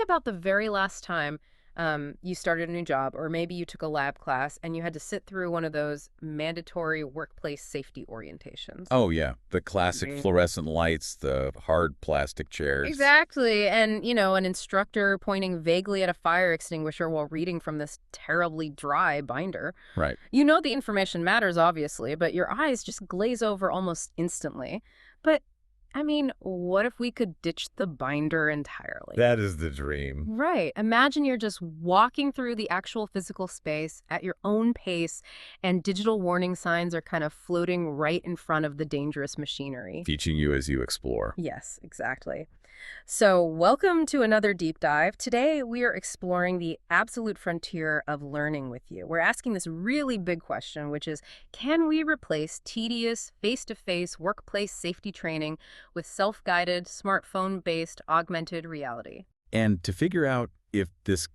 think about the very last time you started a new job, or maybe you took a lab class and you had to sit through one of those mandatory workplace safety orientations. Oh, yeah. The classic Right. fluorescent lights, the hard plastic chairs. Exactly. And, an instructor pointing vaguely at a fire extinguisher while reading from this terribly dry binder. Right. You know the information matters, obviously, but your eyes just glaze over almost instantly. But, what if we could ditch the binder entirely? That is the dream. Right. Imagine you're just walking through the actual physical space at your own pace, and digital warning signs are kind of floating right in front of the dangerous machinery. Teaching you as you explore. Yes, exactly. So, welcome to another deep dive. Today, we are exploring the absolute frontier of learning with you. We're asking this really big question, which is, can we replace tedious, face-to-face workplace safety training with self-guided, smartphone-based augmented reality? And to figure out if this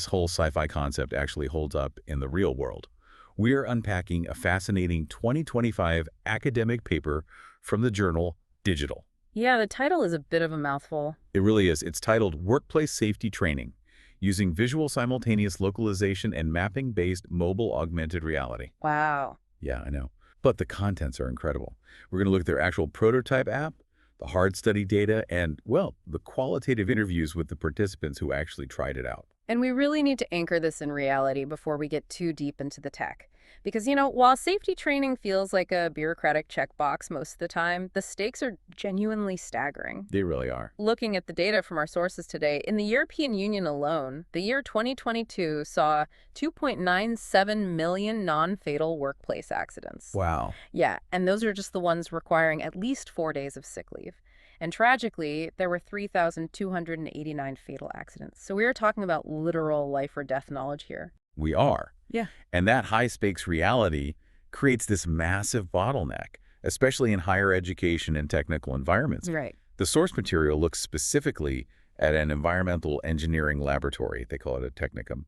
whole sci-fi concept actually holds up in the real world, we're unpacking a fascinating 2025 academic paper from the journal Digital. Yeah, the title is a bit of a mouthful. It really is. It's titled Workplace Safety Training, Using Visual Simultaneous Localization and Mapping-Based Mobile Augmented Reality. Wow. Yeah, I know. But the contents are incredible. We're going to look at their actual prototype app, the hard study data, and, well, the qualitative interviews with the participants who actually tried it out. And we really need to anchor this in reality before we get too deep into the tech. Because, while safety training feels like a bureaucratic checkbox most of the time, the stakes are genuinely staggering. They really are. Looking at the data from our sources today, in the European Union alone, the year 2022 saw 2.97 million non-fatal workplace accidents. Wow. Yeah, and those are just the ones requiring at least 4 days of sick leave. And tragically, there were 3,289 fatal accidents. So we are talking about literal life or death knowledge here. We are. Yeah. And that high-stakes reality creates this massive bottleneck, especially in higher education and technical environments. Right. The source material looks specifically at an environmental engineering laboratory, they call it a technicum,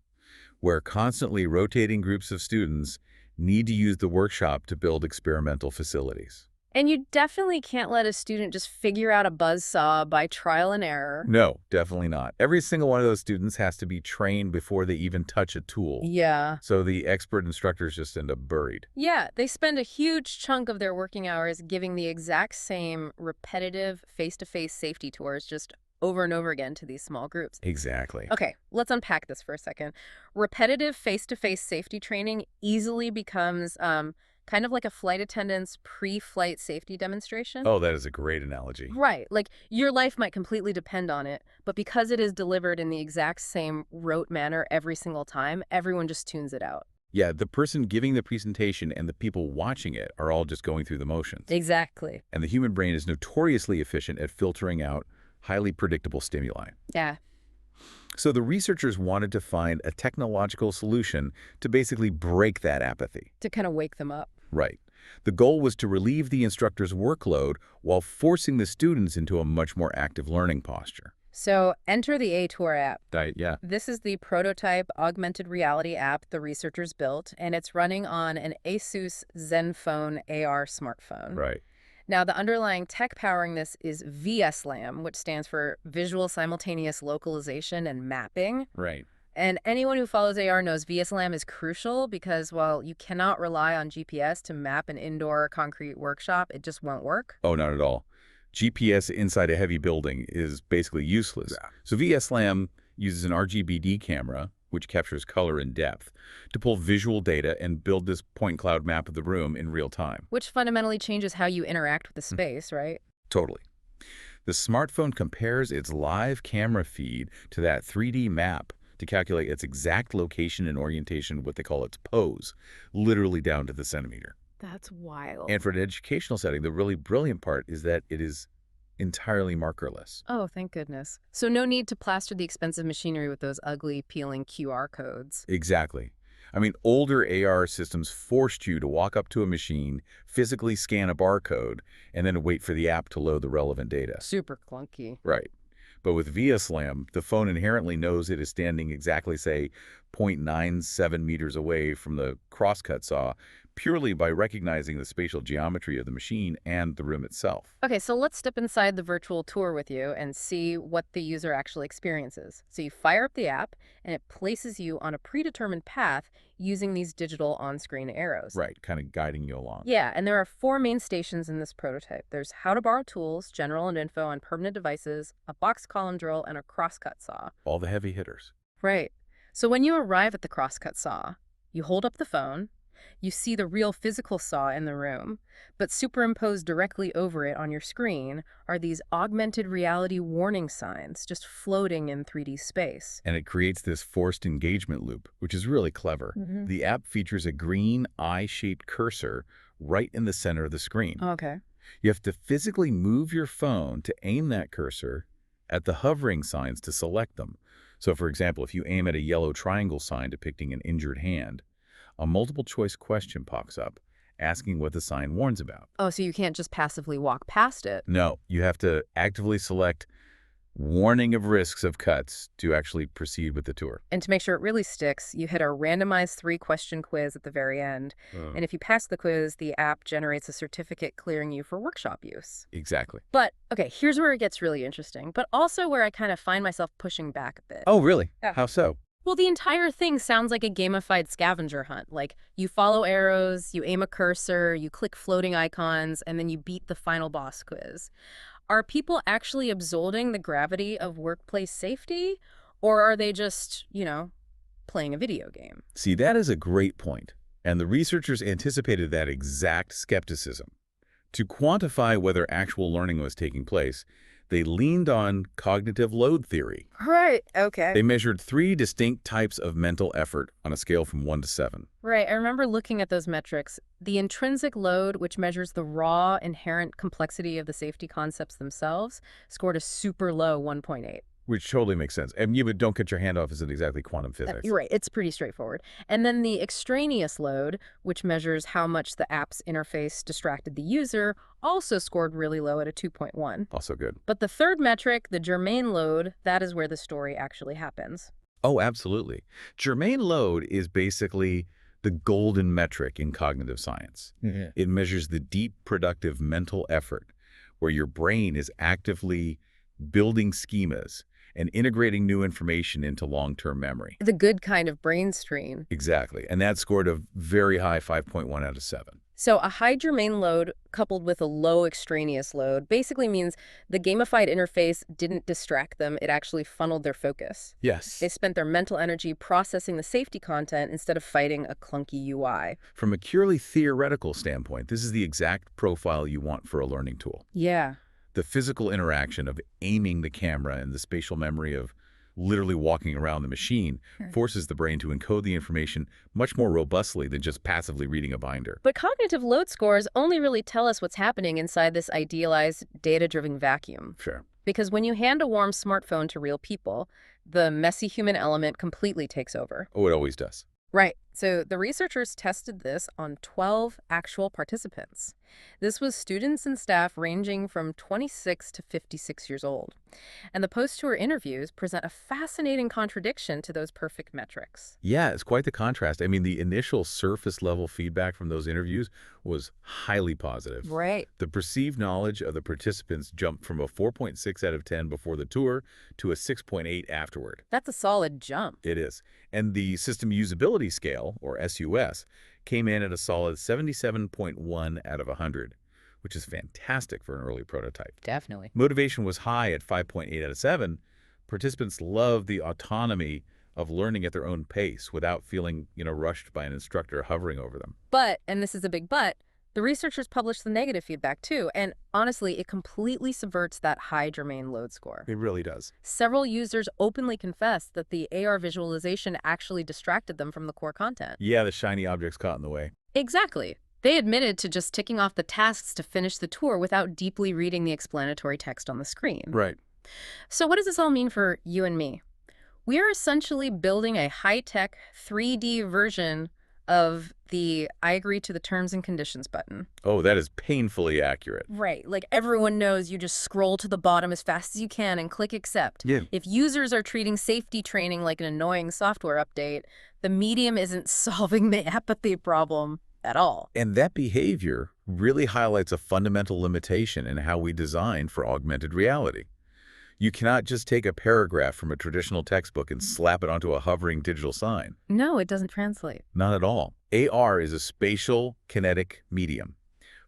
where constantly rotating groups of students need to use the workshop to build experimental facilities. And you definitely can't let a student just figure out a buzzsaw by trial and error. No, definitely not. Every single one of those students has to be trained before they even touch a tool. Yeah. So the expert instructors just end up buried. Yeah, they spend a huge chunk of their working hours giving the exact same repetitive face-to-face safety tours just over and over again to these small groups. Exactly. Okay, let's unpack this for a second. Repetitive face-to-face safety training easily becomes kind of like a flight attendant's pre-flight safety demonstration. Oh, that is a great analogy. Right, like your life might completely depend on it, but because it is delivered in the exact same rote manner every single time, everyone just tunes it out. Yeah, the person giving the presentation and the people watching it are all just going through the motions. Exactly. And the human brain is notoriously efficient at filtering out highly predictable stimuli. Yeah. So the researchers wanted to find a technological solution to basically break that apathy. To kind of wake them up. Right. The goal was to relieve the instructor's workload while forcing the students into a much more active learning posture. So enter the A-Tour app. Right, yeah. This is the prototype augmented reality app the researchers built, and it's running on an Asus Zenfone AR smartphone. Right. Now, the underlying tech powering this is VSLAM, which stands for Visual Simultaneous Localization and Mapping. Right. And anyone who follows AR knows VSLAM is crucial because, while you cannot rely on GPS to map an indoor concrete workshop, it just won't work. Oh, not at all. GPS inside a heavy building is basically useless. Yeah. So VSLAM uses an RGBD camera, which captures color and depth, to pull visual data and build this point cloud map of the room in real time. Which fundamentally changes how you interact with the space, right? Totally. The smartphone compares its live camera feed to that 3D map to calculate its exact location and orientation, what they call its pose, literally down to the centimeter. That's wild. And for an educational setting, the really brilliant part is that it is entirely markerless. Oh, thank goodness. So no need to plaster the expensive machinery with those ugly, peeling QR codes. Exactly. I mean, older AR systems forced you to walk up to a machine, physically scan a barcode, and then wait for the app to load the relevant data. Super clunky. Right. But with VSLAM, the phone inherently knows it is standing exactly, say, 0.97 meters away from the crosscut saw purely by recognizing the spatial geometry of the machine and the room itself. Okay, so let's step inside the virtual tour with you and see what the user actually experiences. So you fire up the app, and it places you on a predetermined path using these digital on-screen arrows. Right, kind of guiding you along. Yeah, and there are four main stations in this prototype. There's how to borrow tools, general and info on permanent devices, a box column drill, and a crosscut saw. All the heavy hitters. Right. So when you arrive at the crosscut saw, you hold up the phone, you see the real physical saw in the room, but superimposed directly over it on your screen are these augmented reality warning signs just floating in 3D space. And it creates this forced engagement loop, which is really clever. The app features a green eye-shaped cursor right in the center of the screen. Okay. You have to physically move your phone to aim that cursor at the hovering signs to select them. So, for example, if you aim at a yellow triangle sign depicting an injured hand, a multiple-choice question pops up, asking what the sign warns about. Oh, so you can't just passively walk past it. No, you have to actively select warning of risks of cuts to actually proceed with the tour. And to make sure it really sticks, you hit a randomized 3-question quiz at the very end. And if you pass the quiz, the app generates a certificate clearing you for workshop use. Exactly. But, okay, here's where it gets really interesting, but also where I kind of find myself pushing back a bit. Oh, really? Yeah. How so? Well, the entire thing sounds like a gamified scavenger hunt. Like, you follow arrows, you aim a cursor, you click floating icons, and then you beat the final boss quiz. Are people actually absorbing the gravity of workplace safety, or are they just, playing a video game? See, that is a great point, and the researchers anticipated that exact skepticism. To quantify whether actual learning was taking place, they leaned on cognitive load theory. Right, okay. They measured 3 distinct types of mental effort on a scale from 1 to 7. Right, I remember looking at those metrics. The intrinsic load, which measures the raw, inherent complexity of the safety concepts themselves, scored a super low 1.8. Which totally makes sense. And you don't cut your hand off isn't exactly quantum physics. You're right. It's pretty straightforward. And then the extraneous load, which measures how much the app's interface distracted the user, also scored really low at a 2.1. Also good. But the third metric, the germane load, that is where the story actually happens. Oh, absolutely. Germane load is basically the golden metric in cognitive science. It measures the deep, productive mental effort where your brain is actively building schemas and integrating new information into long-term memory. The good kind of brain strain. Exactly. And that scored a very high 5.1 out of 7. So a high germane load coupled with a low extraneous load basically means the gamified interface didn't distract them. It actually funneled their focus. Yes. They spent their mental energy processing the safety content instead of fighting a clunky UI. From a purely theoretical standpoint, this is the exact profile you want for a learning tool. Yeah. The physical interaction of aiming the camera and the spatial memory of literally walking around the machine forces the brain to encode the information much more robustly than just passively reading a binder. But cognitive load scores only really tell us what's happening inside this idealized, data-driven vacuum. Sure. Because when you hand a warm smartphone to real people, the messy human element completely takes over. Oh, it always does. Right. So the researchers tested this on 12 actual participants. This was students and staff ranging from 26 to 56 years old. And the post-tour interviews present a fascinating contradiction to those perfect metrics. Yeah, it's quite the contrast. I mean, the initial surface-level feedback from those interviews was highly positive. Right. The perceived knowledge of the participants jumped from a 4.6 out of 10 before the tour to a 6.8 afterward. That's a solid jump. It is. And the system usability scale, or SUS, came in at a solid 77.1 out of 100, which is fantastic for an early prototype. Definitely. Motivation was high at 5.8 out of 7. Participants loved the autonomy of learning at their own pace without feeling, rushed by an instructor hovering over them. But, and this is a big but, the researchers published the negative feedback too, and honestly, it completely subverts that high germane load score. It really does. Several users openly confessed that the AR visualization actually distracted them from the core content. Yeah, the shiny objects caught in the way. Exactly. They admitted to just ticking off the tasks to finish the tour without deeply reading the explanatory text on the screen. Right. So what does this all mean for you and me? We are essentially building a high-tech 3D version of the I agree to the terms and conditions button. Oh, that is painfully accurate. Right. Like everyone knows you just scroll to the bottom as fast as you can and click accept. Yeah. If users are treating safety training like an annoying software update, the medium isn't solving the apathy problem at all. And that behavior really highlights a fundamental limitation in how we design for augmented reality. You cannot just take a paragraph from a traditional textbook and slap it onto a hovering digital sign. No, it doesn't translate. Not at all. AR is a spatial kinetic medium,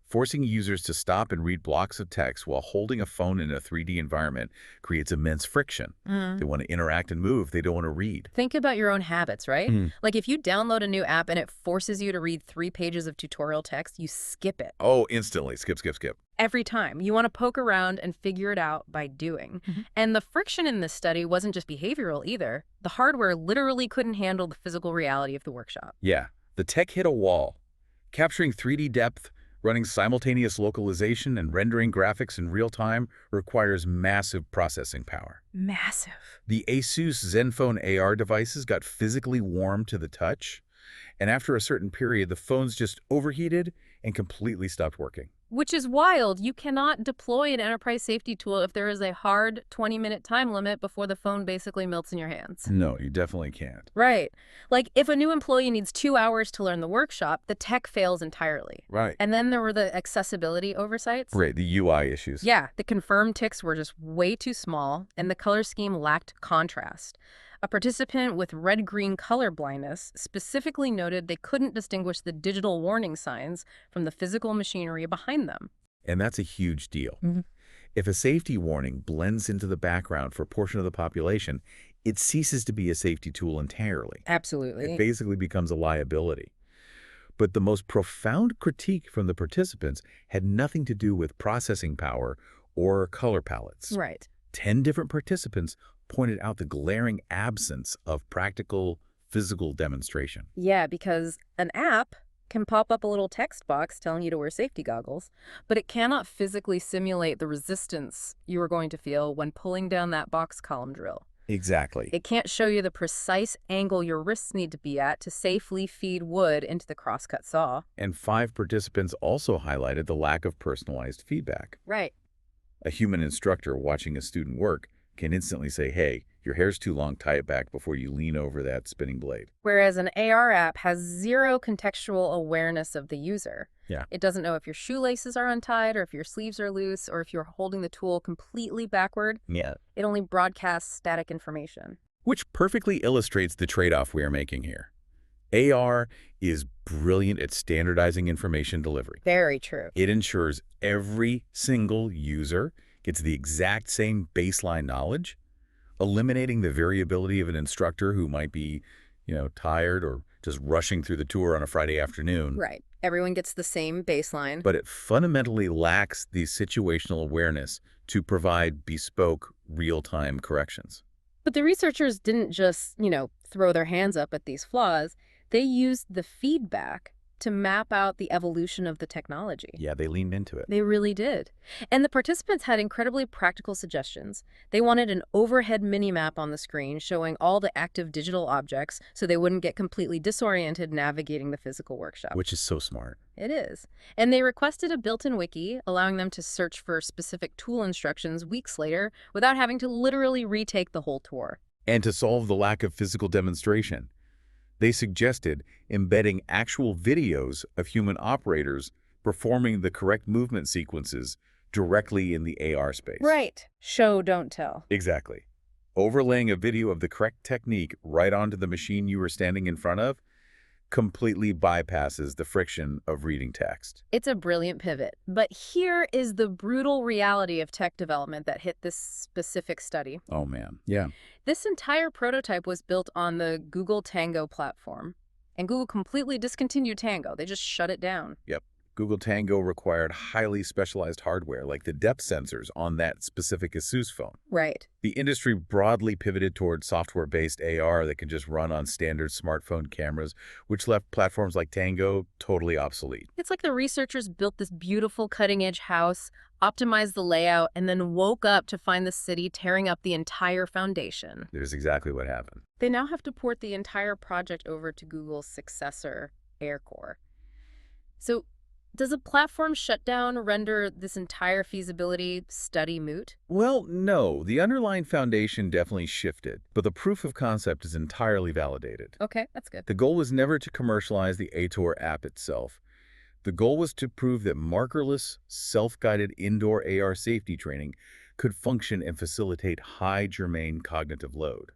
forcing users to stop and read blocks of text while holding a phone in a 3D environment creates immense friction. They want to interact and move. They don't want to read. Think about your own habits, right? Hmm. Like if you download a new app and it forces you to read 3 pages of tutorial text, you skip it. Oh, instantly. Skip, skip, skip. Every time. You want to poke around and figure it out by doing. And the friction in this study wasn't just behavioral either. The hardware literally couldn't handle the physical reality of the workshop. Yeah, the tech hit a wall. Capturing 3D depth, running simultaneous localization, and rendering graphics in real time requires massive processing power. Massive. The Asus Zenfone AR devices got physically warm to the touch, and after a certain period, the phones just overheated and completely stopped working. Which is wild. You cannot deploy an enterprise safety tool if there is a hard 20-minute time limit before the phone basically melts in your hands. No, you definitely can't. Right. Like if a new employee needs 2 hours to learn the workshop, the tech fails entirely. Right. And then there were the accessibility oversights. Right, the UI issues. Yeah, the confirmed ticks were just way too small, and the color scheme lacked contrast. A participant with red-green color blindness specifically noted they couldn't distinguish the digital warning signs from the physical machinery behind them. And that's a huge deal. If a safety warning blends into the background for a portion of the population, it ceases to be a safety tool entirely. Absolutely. It basically becomes a liability. But the most profound critique from the participants had nothing to do with processing power or color palettes. Right. 10 different participants pointed out the glaring absence of practical physical demonstration. Yeah, because an app can pop up a little text box telling you to wear safety goggles, but it cannot physically simulate the resistance you are going to feel when pulling down that box column drill. Exactly. It can't show you the precise angle your wrists need to be at to safely feed wood into the crosscut saw. And 5 participants also highlighted the lack of personalized feedback. Right. A human instructor watching a student work can instantly say, hey, your hair's too long, tie it back before you lean over that spinning blade. Whereas an AR app has zero contextual awareness of the user. Yeah. It doesn't know if your shoelaces are untied or if your sleeves are loose or if you're holding the tool completely backward. Yeah. It only broadcasts static information. Which perfectly illustrates the trade-off we are making here. AR is brilliant at standardizing information delivery. Very true. It ensures every single user gets the exact same baseline knowledge, eliminating the variability of an instructor who might be, tired or just rushing through the tour on a Friday afternoon. Right. Everyone gets the same baseline. But it fundamentally lacks the situational awareness to provide bespoke, real-time corrections. But the researchers didn't just, throw their hands up at these flaws. They used the feedback to map out the evolution of the technology. Yeah, they leaned into it. They really did. And the participants had incredibly practical suggestions. They wanted an overhead mini-map on the screen showing all the active digital objects so they wouldn't get completely disoriented navigating the physical workshop. Which is so smart. It is. And they requested a built-in wiki, allowing them to search for specific tool instructions weeks later without having to literally retake the whole tour. And to solve the lack of physical demonstration, they suggested embedding actual videos of human operators performing the correct movement sequences directly in the AR space. Right. Show, don't tell. Exactly. Overlaying a video of the correct technique right onto the machine you were standing in front of completely bypasses the friction of reading text. It's a brilliant pivot. But here is the brutal reality of tech development that hit this specific study. Oh, man. Yeah. This entire prototype was built on the Google Tango platform. And Google completely discontinued Tango. They just shut it down. Yep. Google Tango required highly specialized hardware like the depth sensors on that specific Asus phone. Right. The industry broadly pivoted toward software-based AR that can just run on standard smartphone cameras, which left platforms like Tango totally obsolete. It's like the researchers built this beautiful cutting-edge house, optimized the layout, and then woke up to find the city tearing up the entire foundation. There's exactly what happened. They now have to port the entire project over to Google's successor, AirCore. So, does a platform shutdown render this entire feasibility study moot? Well, no. The underlying foundation definitely shifted, but the proof of concept is entirely validated. Okay, that's good. The goal was never to commercialize the ATOR app itself, The goal was to prove that markerless, self-guided indoor AR safety training could function and facilitate high germane cognitive load.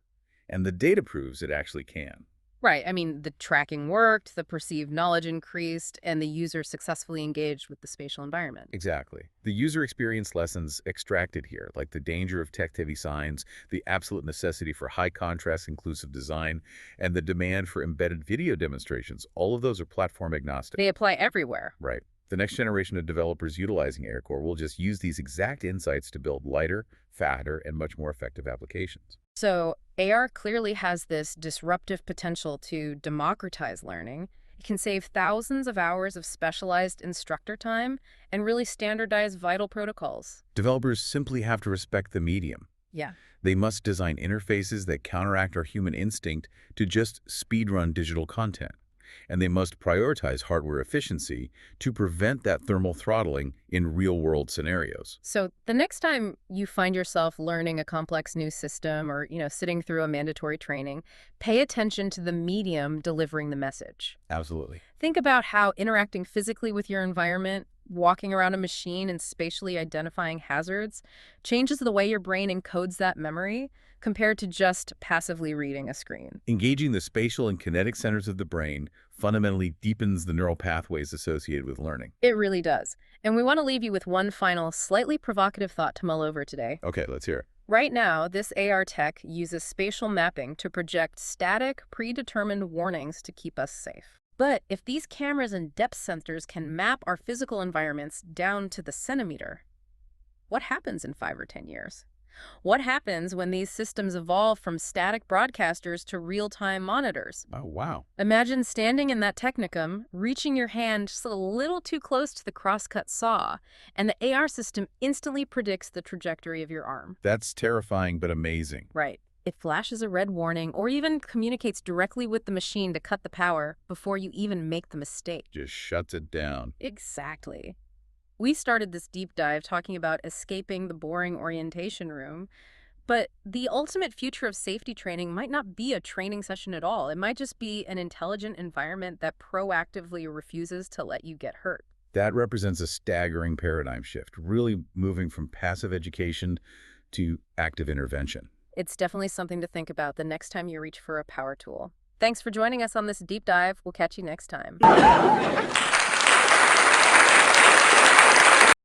And the data proves it actually can. Right. I mean, the tracking worked, the perceived knowledge increased, and the user successfully engaged with the spatial environment. Exactly. The user experience lessons extracted here, like the danger of text-heavy signs, the absolute necessity for high-contrast inclusive design, and the demand for embedded video demonstrations, all of those are platform agnostic. They apply everywhere. Right. The next generation of developers utilizing AirCore will just use these exact insights to build lighter, fatter, and much more effective applications. So AR clearly has this disruptive potential to democratize learning. It can save thousands of hours of specialized instructor time and really standardize vital protocols. Developers simply have to respect the medium. Yeah. They must design interfaces that counteract our human instinct to just speedrun digital content. And they must prioritize hardware efficiency to prevent that thermal throttling in real-world scenarios. So the next time you find yourself learning a complex new system or, sitting through a mandatory training, pay attention to the medium delivering the message. Absolutely. Think about how interacting physically with your environment, walking around a machine and spatially identifying hazards, changes the way your brain encodes that memory compared to just passively reading a screen. Engaging the spatial and kinetic centers of the brain fundamentally deepens the neural pathways associated with learning. It really does. And we want to leave you with one final, slightly provocative thought to mull over today. Okay, let's hear it. Right now, this AR tech uses spatial mapping to project static, predetermined warnings to keep us safe. But if these cameras and depth sensors can map our physical environments down to the centimeter, what happens in 5 or 10 years? What happens when these systems evolve from static broadcasters to real-time monitors? Oh, wow. Imagine standing in that technicum, reaching your hand just a little too close to the crosscut saw, and the AR system instantly predicts the trajectory of your arm. That's terrifying but amazing. Right. It flashes a red warning or even communicates directly with the machine to cut the power before you even make the mistake. Just shuts it down. Exactly. We started this deep dive talking about escaping the boring orientation room, but the ultimate future of safety training might not be a training session at all. It might just be an intelligent environment that proactively refuses to let you get hurt. That represents a staggering paradigm shift, really moving from passive education to active intervention. It's definitely something to think about the next time you reach for a power tool. Thanks for joining us on this deep dive. We'll catch you next time.